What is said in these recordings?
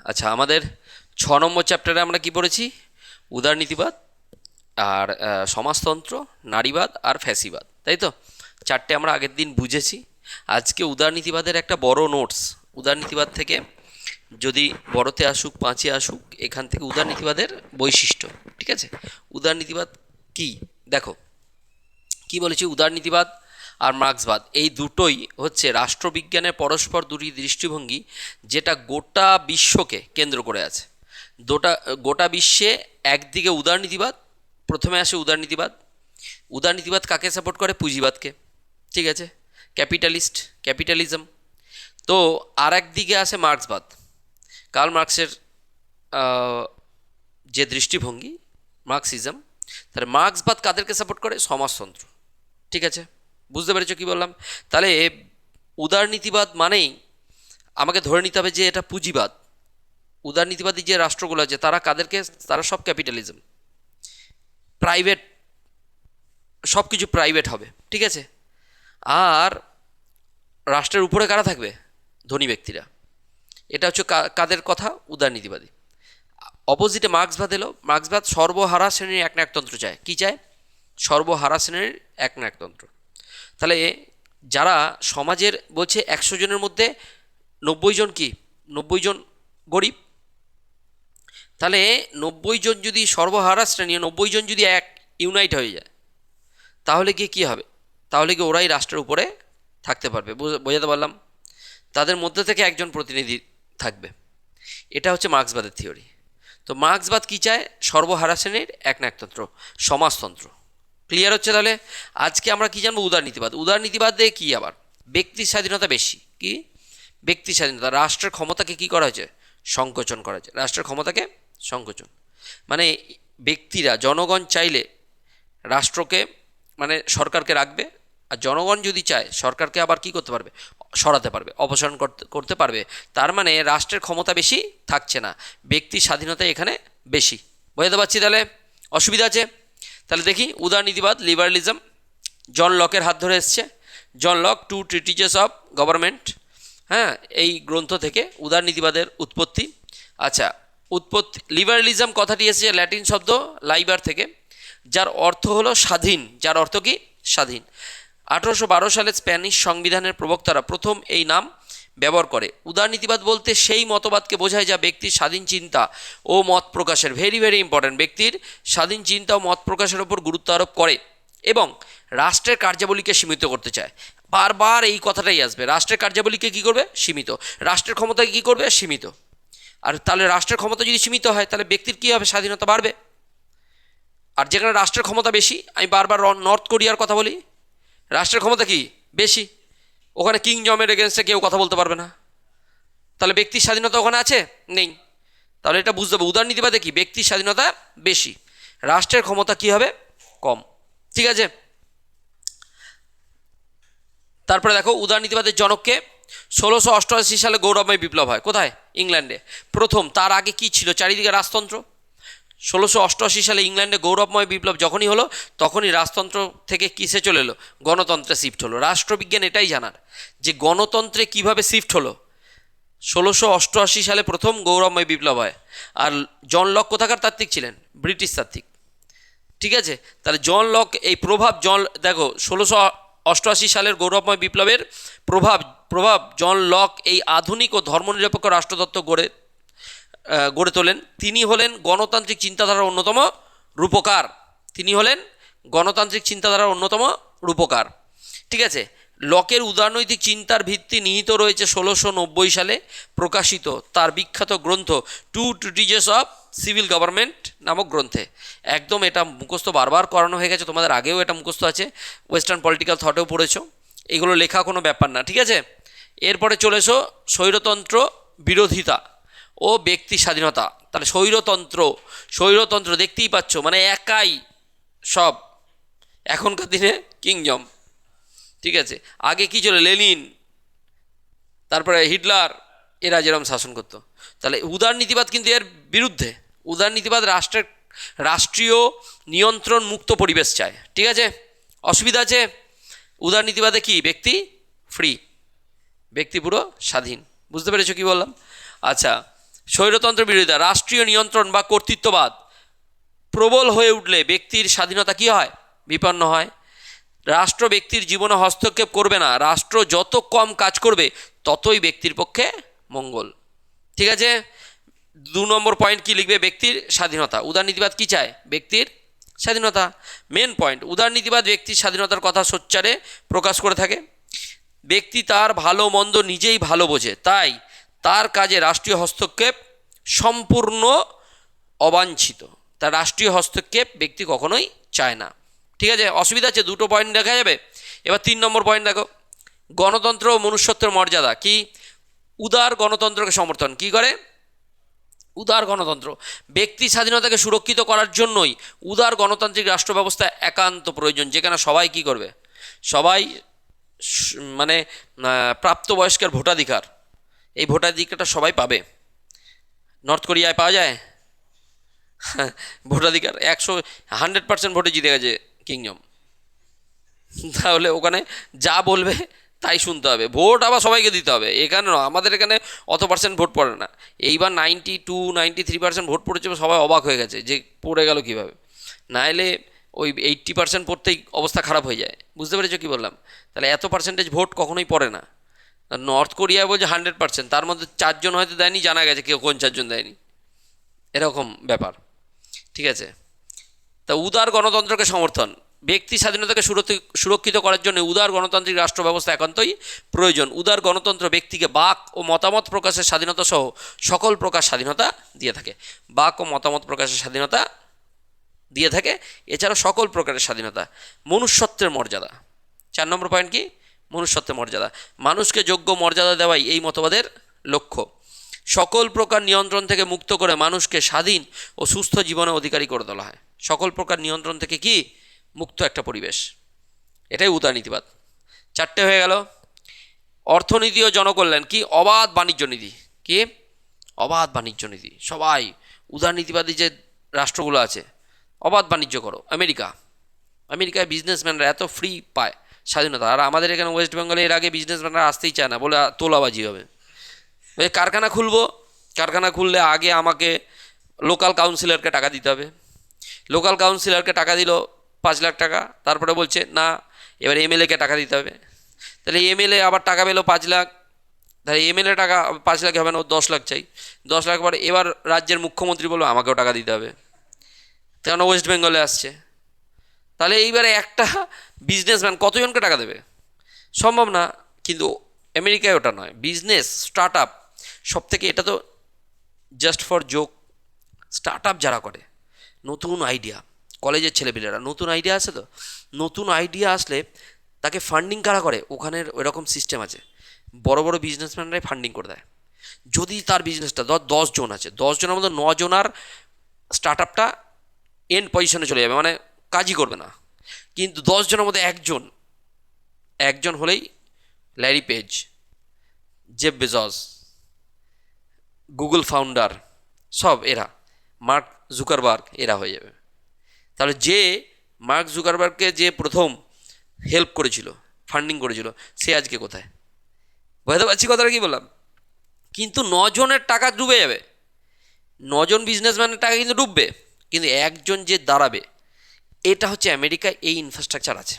আচ্ছা, আমাদের 6 নম্বর চ্যাপ্টারে আমরা কি পড়েছি? উদারনীতিবাদ আর সমাজতন্ত্র, নারীবাদ আর ফ্যাসিবাদ, তাই তো? চারটে আমরা আগের দিন বুঝেছি। আজকে উদারনীতিবাদের একটা বড় নোটস। উদারনীতিবাদ থেকে যদি বড়তে আসুক পাঁচে আসুক, এখান থেকে উদারনীতিবাদের বৈশিষ্ট্য, ঠিক আছে? উদারনীতিবাদ কি দেখো, কি বলেছি? উদারনীতিবাদ আর মার্ক্সবাদ এই দুটোই হচ্ছে রাষ্ট্রবিজ্ঞানের পরস্পর দুটি দৃষ্টিভঙ্গি, যেটা গোটা বিশ্বকে কেন্দ্র করে আছে। গোটা বিশ্বে একদিকে উদারনীতিবাদ, প্রথমে আসে উদারনীতিবাদ। উদারনীতিবাদ কাকে সাপোর্ট করে? পুঁজিবাদকে, ঠিক আছে? ক্যাপিটালিজম। তো আর একদিকে আসে মার্ক্সবাদ, কার্ল মার্ক্সের যে দৃষ্টিভঙ্গি, মার্ক্সিজম। তাহলে মার্ক্সবাদ কাদেরকে সাপোর্ট করে? সমাজতন্ত্র, ঠিক আছে? বুঝতে পেরেছো কি বললাম? তাহলে উদারনীতিবাদ মানেই আমাকে ধরে নিতে হবে যে এটা পুঁজিবাদ। উদারনীতিবাদী যে রাষ্ট্রগুলো আছে তারা কাদেরকে? তারা সব ক্যাপিটালিজম, প্রাইভেট, সব কিছু প্রাইভেট হবে, ঠিক আছে? আর রাষ্ট্রের উপরে কারা থাকবে? ধনী ব্যক্তিরা। এটা হচ্ছে কাদের কথা? উদারনীতিবাদী। অপোজিটে মার্ক্সবাদ এলো। মার্ক্সবাদ সর্বহারা শ্রেণীর একনায়কতন্ত্র চায়। কি চায়? সর্বহারা শ্রেণীর একনায়কতন্ত্র। তাহলে যারা সমাজের বলছে 100 জনের মধ্যে 90 জন কি? 90 জন গরিব। তাহলে 90 জন যদি সর্বহারা শ্রেণী, 90 জন যদি এক ইউনাইট হয়ে যায়, তাহলে গিয়ে কী হবে? তাহলে কি ওরাই রাষ্ট্রের উপরে থাকতে পারবে। বোঝাতে পারলাম? তাদের মধ্যে থেকে একজন প্রতিনিধি থাকবে। এটা হচ্ছে মার্ক্সবাদের থিওরি। তো মার্ক্সবাদ কী চায়? সর্বহারা শ্রেণীর একনায়কতন্ত্র, সমাজতন্ত্র। ক্লিয়ার হচ্ছে? তাহলে আজকে আমরা কি জানবো? উদারনীতিবাদ। উদারনীতিবাদে কি আবার? ব্যক্তির স্বাধীনতা বেশি। কি? ব্যক্তি স্বাধীনতা। রাষ্ট্রের ক্ষমতাকে কি করা হয়েছে? সংকোচন করা হয়েছে। রাষ্ট্রের ক্ষমতাকে সংকোচন মানে ব্যক্তিরা, জনগণ চাইলে রাষ্ট্রকে, মানে সরকারকে রাখবে, আর জনগণ যদি চায় সরকারকে আবার কি করতে পারবে? সরাতে পারবে, অপসারণ করতে পারবে। তার মানে রাষ্ট্রের ক্ষমতা বেশি থাকছে না, ব্যক্তির স্বাধীনতা এখানে বেশি। বোঝাতে পারছি? তাহলে অসুবিধা আছে? তাহলে দেখি উদারনীতিবাদ, লিবারালিজম জন লকের হাত ধরে এসছে। John Locke, two treatises of government, হ্যাঁ, এই গ্রন্থ থেকে উদারনীতিবাদের উৎপত্তি। আচ্ছা, উৎপত্তি, লিবারালিজম কথাটি এসেছে ল্যাটিন শব্দ লাইবার থেকে, যার অর্থ হলো স্বাধীন। যার অর্থ কি? স্বাধীন। 1812 সালে স্প্যানিশ সংবিধানের প্রবক্তারা প্রথম এই নাম ব্যবহার করে। উদারনীতিবাদ বলতে সেই মতবাদকে বোঝায় যা ব্যক্তির স্বাধীন চিন্তা ও মত প্রকাশের, ভেরি ভেরি ইম্পর্ট্যান্ট, ব্যক্তির স্বাধীন চিন্তা ও মত প্রকাশের ওপর গুরুত্ব আরোপ করে এবং রাষ্ট্রের কার্যাবলীকে সীমিত করতে চায়। বারবার এই কথাটাই আসবে, রাষ্ট্রের কার্যাবলীকে কী করবে? সীমিত। রাষ্ট্রের ক্ষমতাকে কী করবে? সীমিত। আর তাহলে রাষ্ট্রের ক্ষমতা যদি সীমিত হয়, তাহলে ব্যক্তির কী হবে? স্বাধীনতা বাড়বে। আর যেখানে রাষ্ট্রের ক্ষমতা বেশি, আমি বারবার নর্থ কোরিয়ার কথা বলি, রাষ্ট্রের ক্ষমতা কি? বেশি। ওখানে কিংজমের এগেনস্টে কেউ কথা বলতে পারবে না। তাহলে ব্যক্তির স্বাধীনতা ওখানে আছে? নেই। তাহলে এটা বুঝতে হবে, উদারনীতিবাদে কি? ব্যক্তির স্বাধীনতা বেশি, রাষ্ট্রের ক্ষমতা কি হবে? কম। ঠিক আছে? তারপরে দেখো উদারনীতিবাদের জনককে। 1688 সালে গৌরবময় বিপ্লব হয়। কোথায়? ইংল্যান্ডে প্রথম। তার আগে কি ছিল? চারিদিকে রাজতন্ত্র। 1688 সালে ইংল্যান্ডে গৌরবময় বিপ্লব যখনই হলো, তখনই রাজতন্ত্র থেকে কিসে চলে এলো? গণতন্ত্রে শিফট হলো। রাষ্ট্রবিজ্ঞান এটাই জানার যে গণতন্ত্রে কিভাবে শিফট হলো। 1688 সালে প্রথম গৌরবময় বিপ্লব হয়। আর জন লক কোথাকার তাত্ত্বিক ছিলেন? ব্রিটিশ তাত্ত্বিক। ঠিক আছে? তাহলে জন লক এই প্রভাব, দেখো 1688 সালের গৌরবময় বিপ্লবের প্রভাব জন লক এই আধুনিক ও ধর্মনিরপেক্ষ রাষ্ট্রতত্ত্ব গড়ে তোলেন। তিনি হলেন গণতান্ত্রিক চিন্তাধারার অন্যতম রূপকার। তিনি হলেন গণতান্ত্রিক চিন্তাধারার অন্যতম রূপকার। ঠিক আছে? লকের উদারনৈতিক চিন্তার ভিত্তি নিহিত রয়েছে 1690 সালে প্রকাশিত তার বিখ্যাত গ্রন্থ two treatises of civil government নামক গ্রন্থে। একদম এটা মুখস্থ বারবার করানো হয়ে গেছে, তোমাদের আগেও এটা মুখস্থ আছে, ওয়েস্টার্ন পলিটিক্যাল থটেও পড়েছো, এগুলো লেখা কোনো ব্যাপার না। ঠিক আছে? এরপরে চলে এসো স্বৈরতন্ত্র বিরোধিতা ও ব্যক্তি স্বাধীনতা। তাহলে স্বৈরতন্ত্র দেখতেই পাচ্ছ, মানে একাই সব, এখনকার দিনে কিংজম। ঠিক আছে? আগে কি ছিল? লেনিন, তারপরে হিটলার, এরা যেরকম শাসন করতো। তাহলে উদারনীতিবাদ কিন্তু এর বিরুদ্ধে। উদারনীতিবাদ রাষ্ট্রীয় নিয়ন্ত্রণ মুক্ত পরিবেশ চায়। ঠিক আছে? অসুবিধা আছে? উদারনীতিবাদে কি? ব্যক্তি ফ্রি, ব্যক্তি পুরো স্বাধীন। বুঝতে পেরেছো কি বললাম? আচ্ছা, স্বৈরতন্ত্র বিরোধিতা, রাষ্ট্রীয় নিয়ন্ত্রণ বা কর্তৃত্ববাদ প্রবল হয়ে উঠলে ব্যক্তির স্বাধীনতা কী হয়? বিপন্ন হয়। রাষ্ট্র ব্যক্তির জীবনে হস্তক্ষেপ করবে না, রাষ্ট্র যত কম কাজ করবে ততই ব্যক্তির পক্ষে মঙ্গল। ঠিক আছে, 2 নম্বর পয়েন্ট কি লিখবে? ব্যক্তির স্বাধীনতা। উদারনীতিবাদ কি চায়? ব্যক্তির স্বাধীনতা। মেন পয়েন্ট, উদারনীতিবাদ ব্যক্তির স্বাধীনতার কথা সোচ্চারে প্রকাশ করে থাকে। ব্যক্তি তার ভালো মন্দ নিজেই ভালো বোঝে, তাই তার কাজে রাষ্ট্রীয় হস্তক্ষেপ সম্পূর্ণ অবাঞ্ছিত। তার রাষ্ট্রীয় হস্তক্ষেপ ব্যক্তি কখনোই চায় না। ঠিক আছে, অসুবিধা আছে, 2টো পয়েন্ট দেখা যাবে। এবার 3 নম্বর পয়েন্ট দেখো, গণতন্ত্র ও মনুষ্যত্বের মর্যাদা কি? উদার গণতন্ত্রকে সমর্থন কি করে? উদার গণতন্ত্র ব্যক্তি স্বাধীনতাকে সুরক্ষিত করার জন্যই উদার গণতান্ত্রিক রাষ্ট্র ব্যবস্থা একান্ত প্রয়োজন, যেখানে সবাই কি করবে? সবাই মানে প্রাপ্তবয়স্কের ভোটাধিকার, এই ভোটাধিকারটা সবাই পাবে। নর্থ কোরিয়ায় পাওয়া যায় ভোটাধিকার, 100% ভোটে জিতে গেছে কিংজম। তাহলে ওখানে যা বলবে তাই শুনতে হবে, ভোট আবার সবাইকে দিতে হবে। এখানে আমাদের এখানে অত পার্সেন্ট ভোট পড়ে না, এইবার 92-93% ভোট পড়েছে, সবাই অবাক হয়ে গেছে যে পড়ে গেল কীভাবে। নাহলে ওই 80% পড়তেই অবস্থা খারাপ হয়ে যায়। বুঝতে পেরেছো কী বললাম? তাহলে এত পার্সেন্টেজ ভোট কখনোই পড়ে না। নর্থ কোরিয়ায় বলছে 100%, তার মধ্যে 4জন হয়তো দেয়নি, জানা গেছে কেউ কোন 4জন দেয়নি, এরকম ব্যাপার। ঠিক আছে, তা উদার গণতন্ত্রকে সমর্থন, ব্যক্তি স্বাধীনতাকে সুরক্ষিত করার জন্য উদার গণতান্ত্রিক রাষ্ট্র ব্যবস্থা একান্তই প্রয়োজন। উদার গণতন্ত্র ব্যক্তিকে বাক ও মতামত প্রকাশের স্বাধীনতা সহ সকল প্রকার স্বাধীনতা দিয়ে থাকে। বাক ও মতামত প্রকাশের স্বাধীনতা দিয়ে থাকে, এছাড়াও সকল প্রকারের স্বাধীনতা। মনুষ্যত্বের মর্যাদা, 4 নম্বর পয়েন্ট কি? মনুষ্যত্বের মর্যাদা। মানুষকে যোগ্য মর্যাদা দেওয়াই এই মতবাদের লক্ষ্য। সকল প্রকার নিয়ন্ত্রণ থেকে মুক্ত করে মানুষকে স্বাধীন ও সুস্থ জীবনে অধিকারী করে তোলা হয়। সকল প্রকার নিয়ন্ত্রণ থেকে কি? মুক্ত একটা পরিবেশ, এটাই উদারনীতিবাদ। 4টে হয়ে গেল। অর্থনীতি ও জনকল্যাণ কি? অবাধ বাণিজ্য নীতি। কি? অবাধ বাণিজ্য নীতি। সবাই উদারনীতিবাদী যে রাষ্ট্রগুলো আছে, অবাধ বাণিজ্য করো। আমেরিকায় বিজনেসম্যানরা এত ফ্রি পায় স্বাধীনতা, আর আমাদের এখানে ওয়েস্ট বেঙ্গলে এর আগে বিজনেসম্যানরা আসতেই চায় না, বলে তোলাবাজি হবে। কারখানা খুলবো, কারখানা খুললে আগে আমাকে লোকাল কাউন্সিলরকে টাকা দিতে হবে। লোকাল কাউন্সিলরকে টাকা দিল 5 লাখ টাকা, তারপরে বলছে না এবার এমএলএকে টাকা দিতে হবে। তাহলে এমএলএ আবার টাকা পেলো 5 লাখ, তাহলে এমএলএ টাকা 5 লাখ হবে না, ও 10 লাখ চাই। 10 লাখ পরে এবার রাজ্যের মুখ্যমন্ত্রী বললো আমাকেও টাকা দিতে হবে, কেন ওয়েস্ট বেঙ্গলে আসছে। তাহলে এইবারে একটা বিজনেসম্যান কতজনকে টাকা দেবে? সম্ভব না। কিন্তু আমেরিকায় ওটা নয়, বিজনেস স্টার্ট আপ সব থেকে, এটা তো just for joke. Start up যারা করে, নতুন আইডিয়া, কলেজের ছেলেপিলেরা নতুন আইডিয়া আছে, তো নতুন আইডিয়া আসলে তাকে ফান্ডিং কারা করে? ওখানের ওইরকম সিস্টেম আছে, বড় বড় বিজনেসম্যানরাই ফান্ডিং করে দেয়। যদি তার বিজনেসটা 10 জন আছে, 10 জনের মধ্যে 9 জনার স্টার্ট আপটা এন্ড পজিশনে চলে যাবে, মানে কাজই করবে না। কিন্তু 10 জনের মধ্যে একজন হলেই Larry page, Jeff Bezos, Google founder, সব এরা, মার্ক জুকারবার্গ, এরা হয়ে যাবে। তাহলে যে মার্ক জুকারবার্গকে যে প্রথম হেল্প করেছিল, ফান্ডিং করেছিল, সে আজকে কোথায়? বুঝতে পারছি কথাটা কি বললাম? কিন্তু 9 জনের টাকা ডুবে যাবে, 9 জন বিজনেসম্যানের টাকা কিন্তু ডুববে, কিন্তু একজন যে দাঁড়াবে, এটা হচ্ছে আমেরিকায় এই ইনফ্রাস্ট্রাকচার আছে।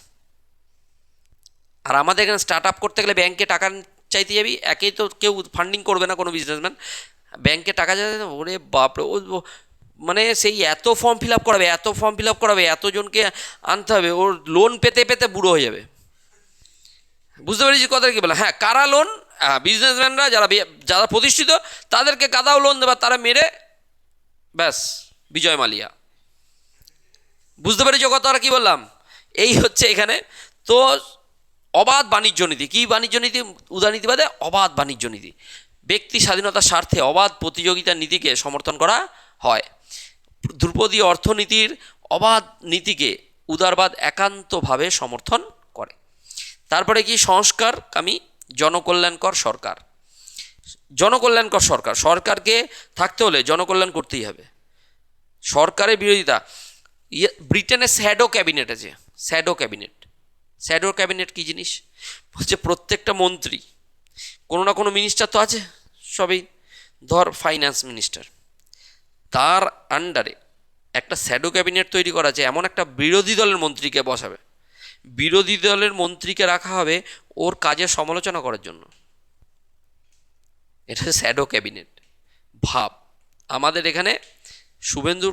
আর আমাদের এখানে স্টার্ট আপ করতে গেলে ব্যাংকে টাকা চাইতে যাবি, একেই তো কেউ ফান্ডিং করবে না কোনো বিজনেসম্যান, ব্যাংকে টাকা চাইতে, ওরে বাপরে, ও মানে সেই এত ফর্ম ফিল আপ করাবে, এতজনকে আনতে হবে, ওর লোন পেতে পেতে বুড়ো হয়ে যাবে। বুঝতে পেরেছি কথা কি বলে? হ্যাঁ, কারা লোন? বিজনেসম্যানরা, যারা প্রতিষ্ঠিত, তাদেরকে গাদাও লোন দেবে, তারা মেরে ব্যাস বিজয় মালিয়া। বুঝতে পেরেছি কথাটা কি বললাম? এই হচ্ছে এখানে। তো অবাধ বাণিজ্য নীতি কি? বাণিজ্য নীতি উদারনীতিবাদে অবাধ বাণিজ্য নীতি, ব্যক্তি স্বাধীনতার স্বার্থে অবাধ প্রতিযোগিতার নীতিকে সমর্থন করা হয়। ধ্রুপদী অর্থনীতির অবাধ নীতিকে উদারবাদ একান্তভাবে সমর্থন করে। তারপরে কি? সংস্কারকামী জনকল্যাণকর সরকার। জনকল্যাণকর সরকার, সরকারকে থাকতে হলে জনকল্যাণ করতেই হবে। সরকারের বিরোধিতা, ব্রিটেনের শ্যাডো ক্যাবিনেট আছে, শ্যাডো ক্যাবিনেট কী জিনিস? হচ্ছে প্রত্যেকটা মন্ত্রী, কোনো না কোনো মিনিস্টার তো আছে সবই, ধর ফাইন্যান্স মিনিস্টার, তার আন্ডারে একটা শ্যাডো ক্যাবিনেট তৈরি করা আছে, এমন একটা বিরোধী দলের মন্ত্রীকে বসাবে, বিরোধী দলের মন্ত্রীকে রাখা হবে ওর কাজের সমালোচনা করার জন্য। এটা শ্যাডো ক্যাবিনেট। ভাব, আমাদের এখানে শুভেন্দু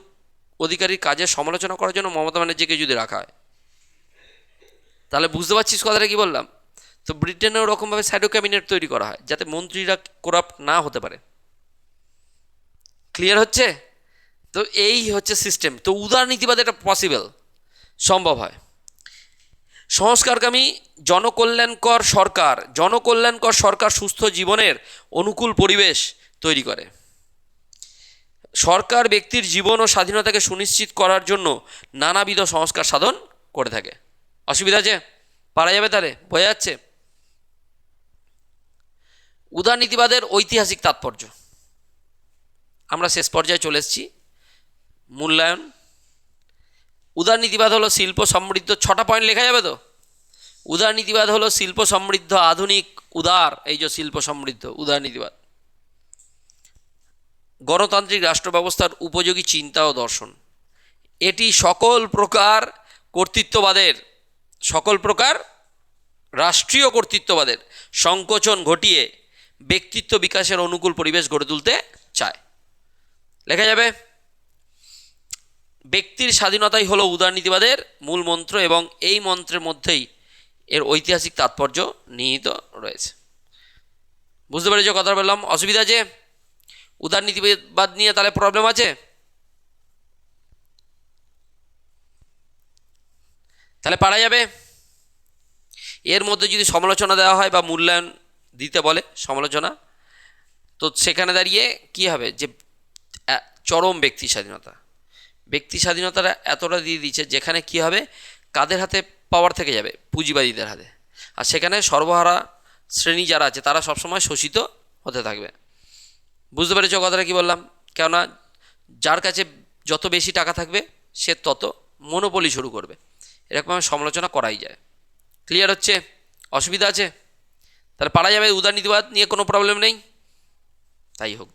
অধিকারীর কাজের সমালোচনা করার জন্য মমতা ব্যানার্জিকে যদি রাখা হয়, তাহলে বুঝতে পারছিস কথাটা কি বললাম? তো ব্রিটেনে ওরকমভাবে শ্যাডো ক্যাবিনেট তৈরি করা হয় যাতে মন্ত্রীরা করাপ্ট না হতে পারে। ক্লিয়ার হচ্ছে? তো এই হচ্ছে সিস্টেম। তো উদারনীতিবাদ এটা পসিবল, সম্ভব হয়। সংস্কারকামী জনকল্যাণকর সরকার সুস্থ জীবনের অনুকূল পরিবেশ তৈরি করে। সরকার ব্যক্তির জীবন ও স্বাধীনতাকে সুনিশ্চিত করার জন্য নানাবিধ সংস্কার সাধন করে থাকে। অসুবিধা আছে? পারা যাবে? তাহলে বোঝা যাচ্ছে উদারনীতিবাদের ঐতিহাসিক তাৎপর্য। আমরা শেষ পর্যায়ে চলে এসেছি। মূল্যায়ন। উদারনীতিবাদ হলো শিল্প সমৃদ্ধ, 6টা পয়েন্ট লেখা যাবে তো? উদারনীতিবাদ হলো শিল্প সমৃদ্ধ আধুনিক উদার, এই যে শিল্প সমৃদ্ধ উদারনীতিবাদ, গণতান্ত্রিক রাষ্ট্র ব্যবস্থার উপযোগী চিন্তা ও দর্শন। এটি সকল প্রকার রাষ্ট্রীয় কর্তৃত্ববাদের সংকোচন ঘটিয়ে ব্যক্তিত্ব বিকাশের অনুকূল পরিবেশ গড়ে তুলতে চায়। লেখা যাবে ব্যক্তির স্বাধীনতাই হলো উদারনীতিবাদের মূল মন্ত্র এবং এই মন্ত্রের মধ্যেই এর ঐতিহাসিক তাৎপর্য নিহিত রয়েছে। বুঝতে পেরেছ কথা বললাম? অসুবিধা আছে? উদারনীতিবাদ নিয়ে তাহলে প্রবলেম আছে? তাহলে পারা যাবে? এর মধ্যে যদি সমালোচনা দেওয়া হয় বা মূল্যায়ন দিতে বলে সমালোচনা, তো সেখানে দাঁড়িয়ে কি হবে যে চরম ব্যক্তি স্বাধীনতাটা এতটা দিয়ে দিচ্ছে যেখানে কি হবে, কাদের হাতে পাওয়ার থেকে যাবে? পুঁজিবাদীদের হাতে। আর সেখানে সর্বহারা শ্রেণী যারা আছে তারা সবসময় শোষিত হতে থাকবে। বুঝতে পেরেছো কথাটা কি বললাম? কেননা যার কাছে যত বেশি টাকা থাকবে সে তত মনোপলি শুরু করবে। এরকমভাবে সমালোচনা করাই যায়। ক্লিয়ার হচ্ছে? অসুবিধা আছে? তাহলে পারা যাবে? উদারনীতিবাদ নিয়ে কোনো প্রবলেম নেই। তাই হোক।